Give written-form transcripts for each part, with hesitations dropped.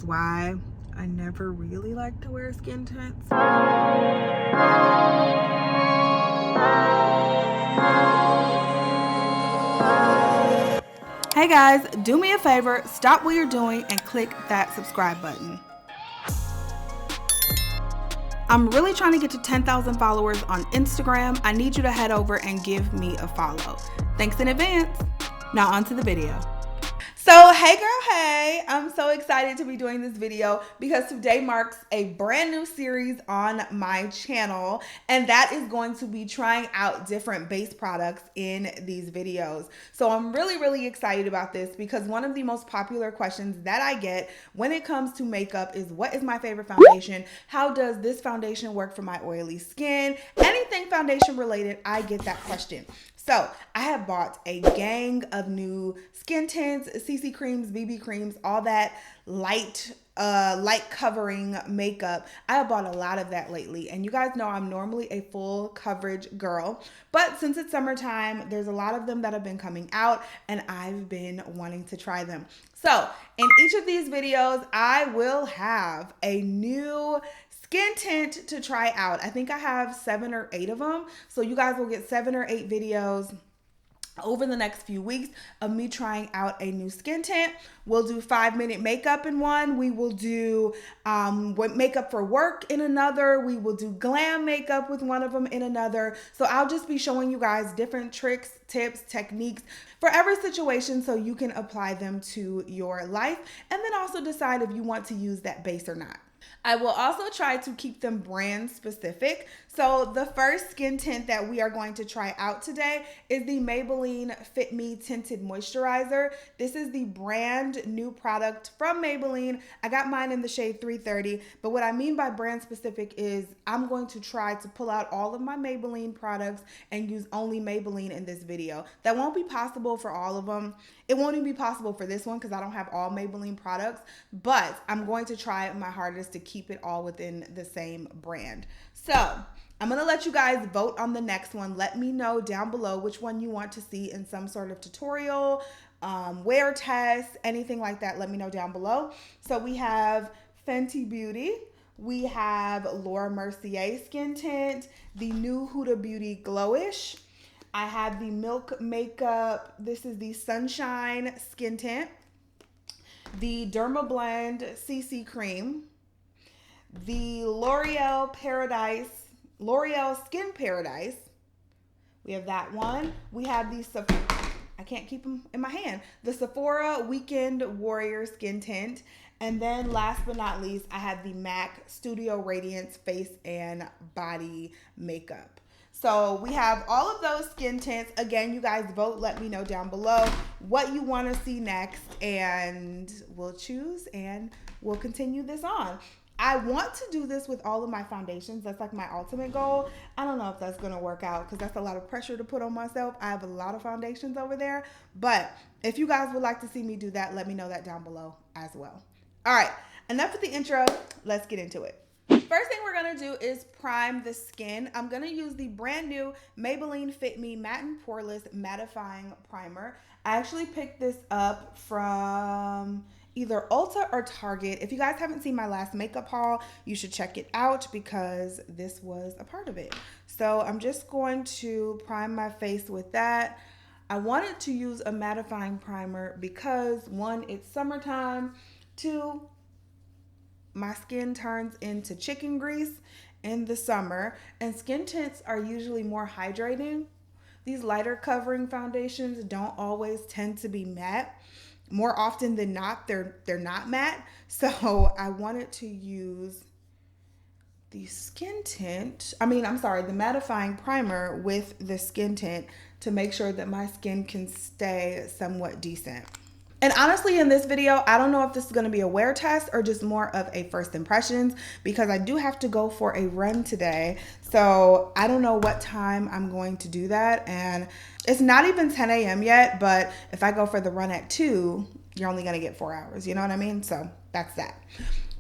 is why I never really like to wear skin tints. Hey guys, do me a favor, stop what you're doing and click that subscribe button. I'm really trying to get to 10,000 followers on Instagram. I need you to head over and give me a follow. Thanks in advance. Now on to the video. So hey girl, hey, I'm so excited to be doing this video because today marks a brand new series on my channel, and that is going to be trying out different base products in these videos. So I'm really excited about this because one of the most popular questions that I get when it comes to makeup is, what is my favorite foundation? How does this foundation work for my oily skin? Anything foundation related, I get that question. So I have bought a gang of new skin tints, CC creams, BB creams, all that light covering makeup. I have bought a lot of that lately, and you guys know I'm normally a full coverage girl, but since it's summertime, there's a lot of them that have been coming out and I've been wanting to try them. So in each of these videos, I will have a new skin tint to try out. I think I have 7 or 8 of them. So you guys will get 7 or 8 videos over the next few weeks of me trying out a new skin tint. We'll do 5-minute makeup in one. We will do makeup for work in another. We will do glam makeup with one of them in another. So I'll just be showing you guys different tricks, tips, techniques for every situation so you can apply them to your life and then also decide if you want to use that base or not. I will also try to keep them brand specific. So the first skin tint that we are going to try out today is the Maybelline Fit Me Tinted Moisturizer. This is the brand new product from Maybelline. I got mine in the shade 330, but what I mean by brand specific is I'm going to try to pull out all of my Maybelline products and use only Maybelline in this video. That won't be possible for all of them. It won't even be possible for this one because I don't have all Maybelline products, but I'm going to try my hardest to keep it all within the same brand. So I'm going to let you guys vote on the next one. Let me know down below which one you want to see in some sort of tutorial, wear test, anything like that. Let me know down below. So we have Fenty Beauty. We have Laura Mercier skin tint, the new Huda Beauty Glowish. I have the Milk Makeup. This is the Sunshine skin tint. The Dermablend CC cream. The L'Oreal Skin Paradise. We have that one. We have the I can't keep them in my hand. The Sephora Weekend Warrior skin tint. And then last but not least, I have the MAC Studio Radiance face and body makeup. So we have all of those skin tints. Again, you guys vote. Let me know down below what you want to see next, and we'll choose and we'll continue this on. I want to do this with all of my foundations. That's like my ultimate goal. I don't know if that's going to work out because that's a lot of pressure to put on myself. I have a lot of foundations over there. But if you guys would like to see me do that, let me know that down below as well. All right, enough with the intro. Let's get into it. First thing we're going to do is prime the skin. I'm going to use the brand new Maybelline Fit Me Matte and Poreless Mattifying Primer. I actually picked this up from either Ulta or Target. If you guys haven't seen my last makeup haul, you should check it out because this was a part of it. So I'm just going to prime my face with that. I wanted to use a mattifying primer because 1, it's summertime, 2, my skin turns into chicken grease in the summer, and skin tints are usually more hydrating. These lighter covering foundations don't always tend to be matte. More often than not, they're not matte. So I wanted to use the the mattifying primer with the skin tint to make sure that my skin can stay somewhat decent. And honestly, in this video, I don't know if this is going to be a wear test or just more of a first impressions because I do have to go for a run today. So I don't know what time I'm going to do that. And it's not even 10 a.m. yet, but if I go for the run at 2, you're only going to get 4 hours. You know what I mean? So that's that.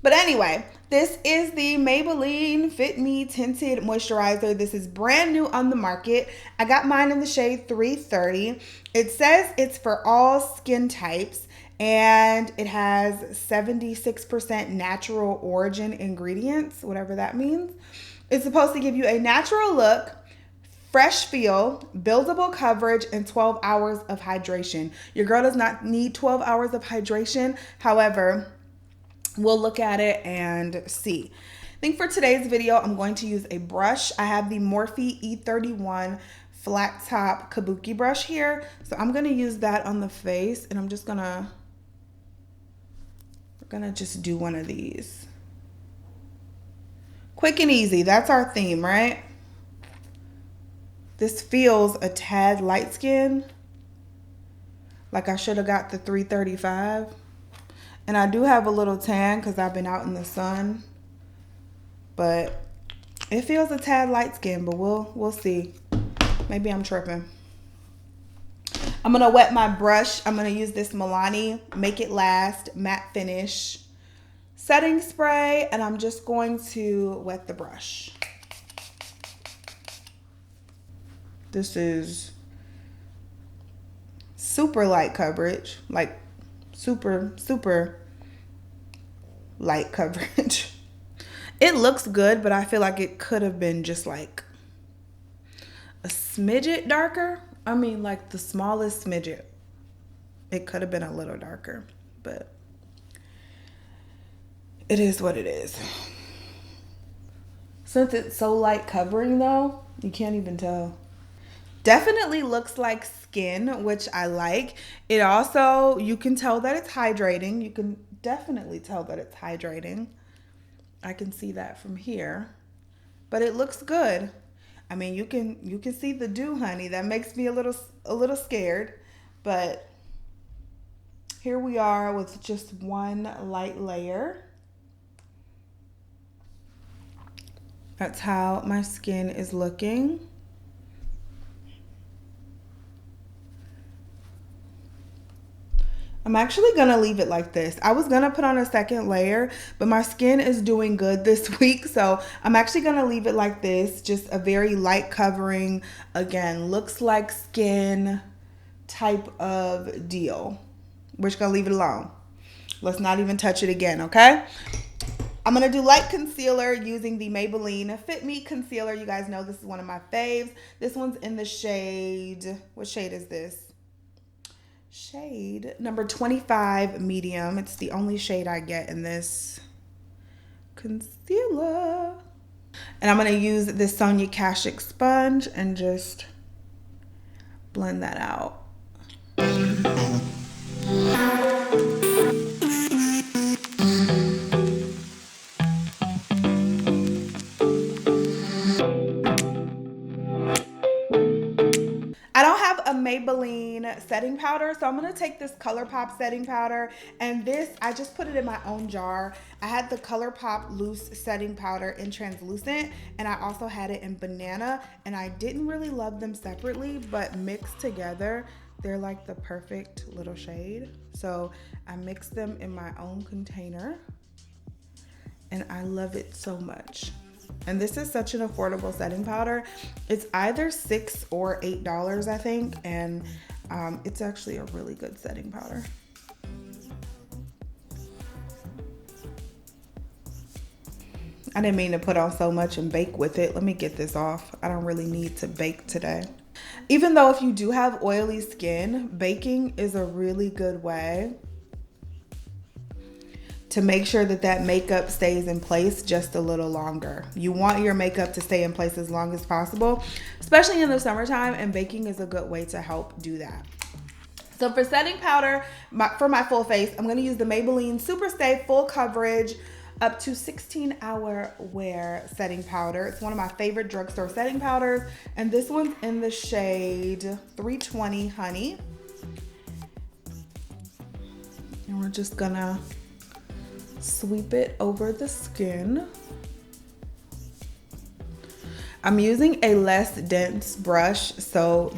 But anyway, this is the Maybelline Fit Me Tinted Moisturizer. This is brand new on the market. I got mine in the shade 330. It says it's for all skin types, and it has 76% natural origin ingredients, whatever that means. It's supposed to give you a natural look, fresh feel, buildable coverage, and 12 hours of hydration. Your girl does not need 12 hours of hydration. However, we'll look at it and see. I think for today's video, I'm going to use a brush. I have the Morphe E31 flat top kabuki brush here. So I'm gonna use that on the face, and I'm just gonna just do one of these. Quick and easy, that's our theme, right? This feels a tad light skin. Like I should have got the 335. And I do have a little tan because I've been out in the sun. But it feels a tad light skin, but we'll see. Maybe I'm tripping. I'm gonna wet my brush. I'm gonna use this Milani Make It Last Matte Finish setting spray, and I'm just going to wet the brush. This is super light coverage, like super light coverage. It looks good, but I feel like it could have been just like a smidget darker. I mean, like the smallest smidget. It could have been a little darker, but it is what it is. Since it's so light covering though, you can't even tell. Definitely looks like skin, which I like. It also, you can tell that it's hydrating. You can definitely tell that it's hydrating. I can see that from here, but it looks good. I mean, you can see the dew, honey. That makes me a little scared, but here we are with just one light layer. That's how my skin is looking. I'm actually gonna leave it like this. I was gonna put on a second layer, but my skin is doing good this week, so I'm actually gonna leave it like this. Just a very light covering. Again, looks like skin type of deal. We're just gonna leave it alone. Let's not even touch it again, okay? I'm gonna do light concealer using the Maybelline Fit Me Concealer. You guys know this is one of my faves. This one's in the shade, what shade is this? Shade number 25 medium. It's the only shade I get in this concealer. And I'm gonna use this Sonia Kashuk sponge and just blend that out. I don't have a Maybelline setting powder, so I'm gonna take this ColourPop setting powder, and this, I just put it in my own jar. I had the ColourPop loose setting powder in translucent, and I also had it in banana, and I didn't really love them separately, but mixed together, they're like the perfect little shade. So I mixed them in my own container, and I love it so much. And this is such an affordable setting powder. It's either $6 or $8, I think. And it's actually a really good setting powder. I didn't mean to put on so much and bake with it. Let me get this off. I don't really need to bake today. Even though if you do have oily skin, baking is a really good way to make sure that that makeup stays in place just a little longer. You want your makeup to stay in place as long as possible, especially in the summertime, and baking is a good way to help do that. So for setting powder, for my full face, I'm gonna use the Maybelline Super Stay Full Coverage up to 16-hour wear setting powder. It's one of my favorite drugstore setting powders, and this one's in the shade 320 Honey. And we're just gonna sweep it over the skin. I'm using a less dense brush so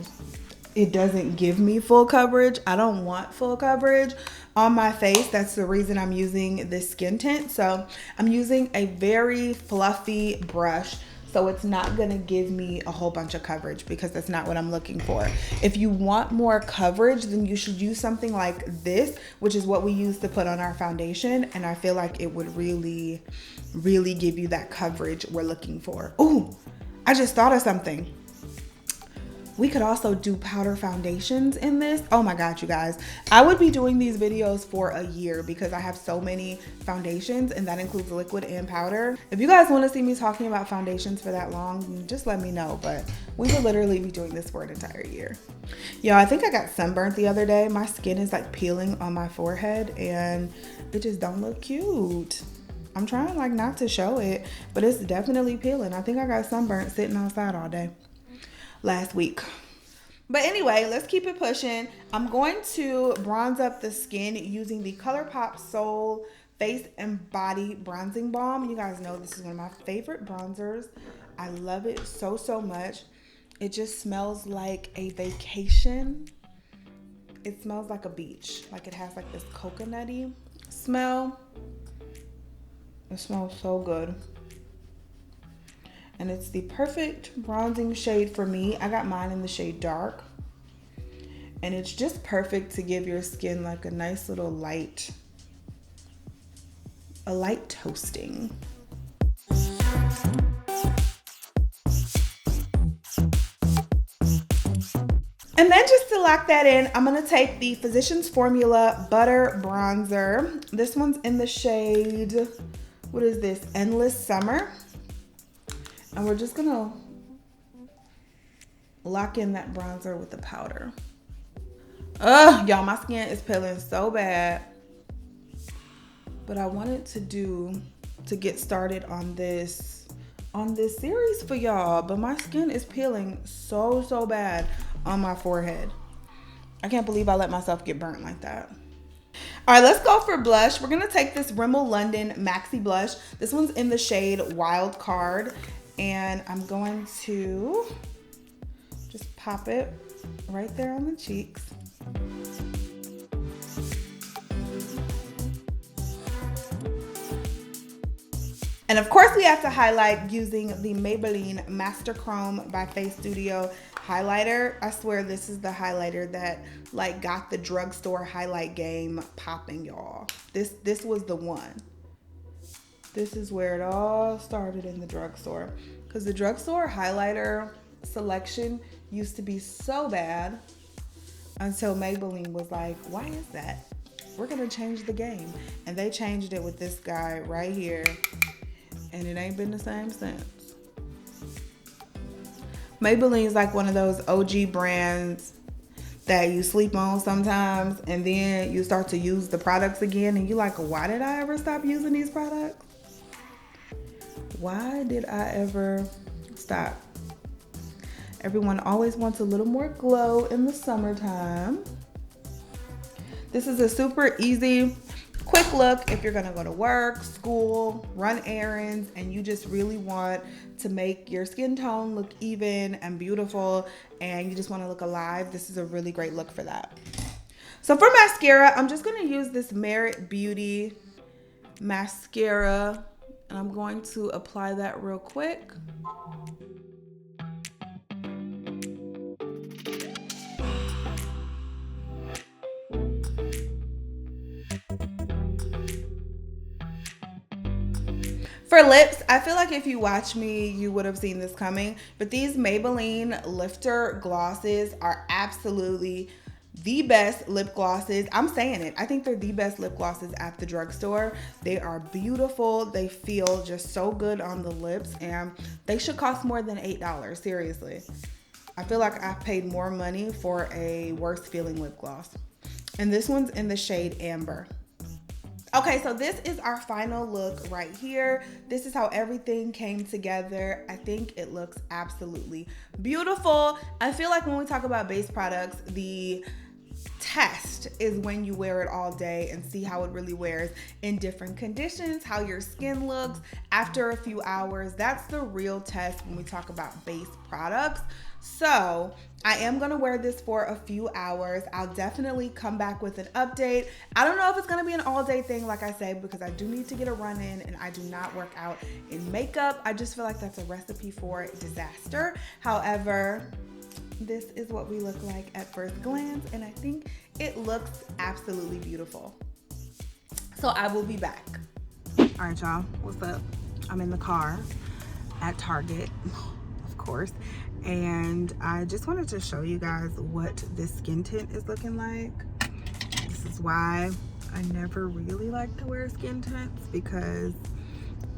it doesn't give me full coverage. I don't want full coverage on my face. That's the reason I'm using this skin tint. So I'm using a very fluffy brush So it's not gonna give me a whole bunch of coverage because that's not what I'm looking for. If you want more coverage, then you should use something like this, which is what we use to put on our foundation. And I feel like it would really, really give you that coverage we're looking for. Ooh, I just thought of something. We could also do powder foundations in this. Oh my God, you guys. I would be doing these videos for a year because I have so many foundations, and that includes liquid and powder. If you guys want to see me talking about foundations for that long, just let me know. But we would literally be doing this for an entire year. Yo, I think I got sunburnt the other day. My skin is like peeling on my forehead and it just don't look cute. I'm trying like not to show it, but it's definitely peeling. I think I got sunburnt sitting outside all day last week. But anyway, let's keep it pushing. I'm going to bronze up the skin using the ColourPop Soul Face and Body Bronzing Balm. You guys know this is one of my favorite bronzers. I love it so, so much. It just smells like a vacation. It smells like a beach. Like it has like this coconutty smell. It smells so good. And it's the perfect bronzing shade for me. I got mine in the shade dark. And it's just perfect to give your skin like a nice little light toasting. And then just to lock that in, I'm gonna take the Physicians Formula Butter Bronzer. This one's in the shade, what is this? Endless Summer. And we're just gonna lock in that bronzer with the powder. Ugh, y'all, my skin is peeling so bad. But I wanted to get started on this series for y'all. But my skin is peeling so, so bad on my forehead. I can't believe I let myself get burnt like that. All right, let's go for blush. We're gonna take this Rimmel London Maxi Blush. This one's in the shade Wild Card. And I'm going to just pop it right there on the cheeks. And of course we have to highlight using the Maybelline Master Chrome by Face Studio highlighter. I swear this is the highlighter that like got the drugstore highlight game popping, y'all. This was the one. This is where it all started in the drugstore. Because the drugstore highlighter selection used to be so bad until Maybelline was like, why is that? We're gonna change the game. And they changed it with this guy right here. And it ain't been the same since. Maybelline is like one of those OG brands that you sleep on sometimes and then you start to use the products again and you're like, why did I ever stop using these products? Why did I ever stop? Everyone always wants a little more glow in the summertime. This is a super easy, quick look if you're gonna go to work, school, run errands, and you just really want to make your skin tone look even and beautiful and you just wanna look alive. This is a really great look for that. So for mascara, I'm just gonna use this Merit Beauty mascara. And I'm going to apply that real quick. For lips, I feel like if you watch me, you would have seen this coming. But these Maybelline Lifter glosses are absolutely the best lip glosses. I'm saying it. I think they're the best lip glosses at the drugstore. They are beautiful. They feel just so good on the lips and they should cost more than $8, seriously. I feel like I paid more money for a worse feeling lip gloss. And this one's in the shade Amber. Okay, so this is our final look right here. This is how everything came together. I think it looks absolutely beautiful. I feel like when we talk about base products, the test is when you wear it all day and see how it really wears in different conditions, how your skin looks after a few hours. That's the real test when we talk about base products. So I am gonna wear this for a few hours. I'll definitely come back with an update. I don't know if it's gonna be an all day thing, like I say, because I do need to get a run in and I do not work out in makeup. I just feel like that's a recipe for disaster. However, this is what we look like at first glance, and I think it looks absolutely beautiful. So I will be back. All right, y'all, what's up? I'm in the car at Target, of course, and I just wanted to show you guys what this skin tint is looking like. This is why I never really like to wear skin tints, because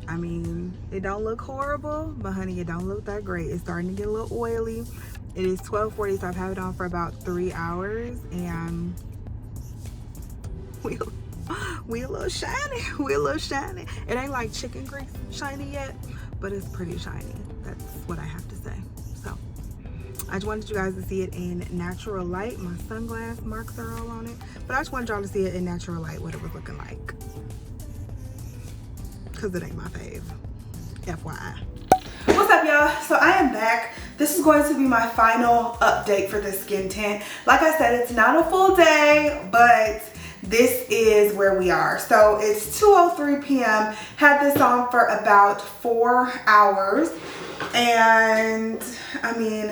I mean, it don't look horrible, but honey, it don't look that great. It's starting to get a little oily. It is 12:40, so I've had it on for about 3 hours, and we a little shiny. We a little shiny. It ain't like chicken grease shiny yet, but it's pretty shiny. That's what I have to say. So I just wanted you guys to see it in natural light. My sunglass marks are all on it, but I just wanted y'all to see it in natural light, what it was looking like, because it ain't my fave, FYI. What's up, y'all? So I am back. This is going to be my final update for the skin tint. Like I said, it's not a full day, but this is where we are. So it's 2:03 p.m. Had this on for about 4 hours. And I mean,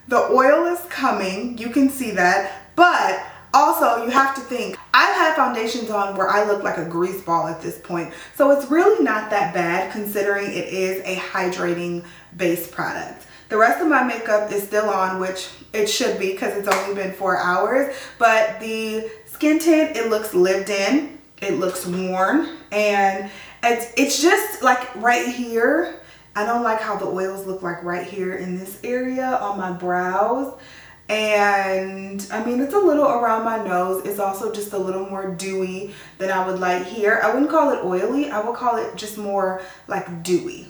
the oil is coming. You can see that. But also, you have to think, I've had foundations on where I look like a grease ball at this point. So it's really not that bad considering it is a hydrating base product. The rest of my makeup is still on, which it should be because it's only been 4 hours. But the skin tint, it looks lived in, it looks worn, and it's just like right here. I don't like how the oils look like right here in this area on my brows. And I mean, it's a little around my nose. It's also just a little more dewy than I would like here. I wouldn't call it oily. I would call it just more like dewy.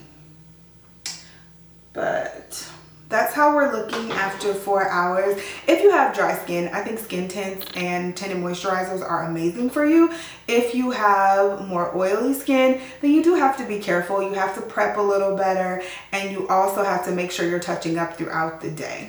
But that's how we're looking after 4 hours. If you have dry skin, I think skin tints and tinted moisturizers are amazing for you. If you have more oily skin, then you do have to be careful. You have to prep a little better, and you also have to make sure you're touching up throughout the day.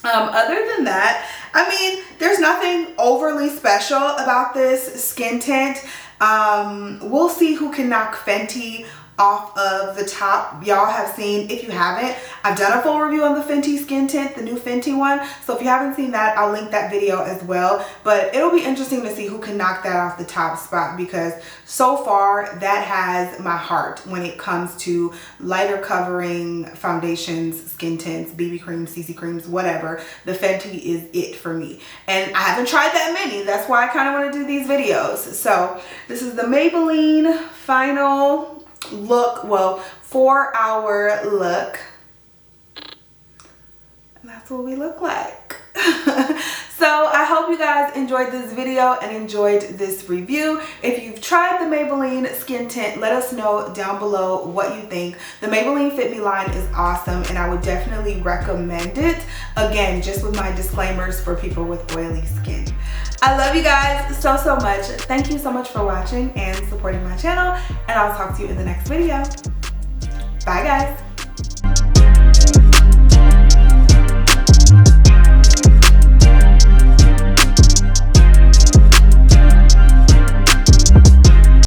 Other than that, I mean, there's nothing overly special about this skin tint. We'll see who can knock Fenty off of the top. Y'all have seen, if you haven't, I've done a full review on the Fenty skin tint, the new Fenty one. So if you haven't seen that, I'll link that video as well. But it'll be interesting to see who can knock that off the top spot, because so far that has my heart when it comes to lighter covering foundations, skin tints, BB creams, CC creams, whatever. The Fenty is it for me. And I haven't tried that many. That's why I kind of want to do these videos. So this is the Maybelline final look, well, 4 hour look, and that's what we look like. So I hope you guys enjoyed this video and enjoyed this review. If you've tried the Maybelline skin tint, let us know down below what you think. The Maybelline Fit Me line is awesome, and I would definitely recommend it. Again, just with my disclaimers for people with oily skin. I love you guys so much. Thank you so much for watching and supporting my channel, and I'll talk to you in the next video. Bye guys.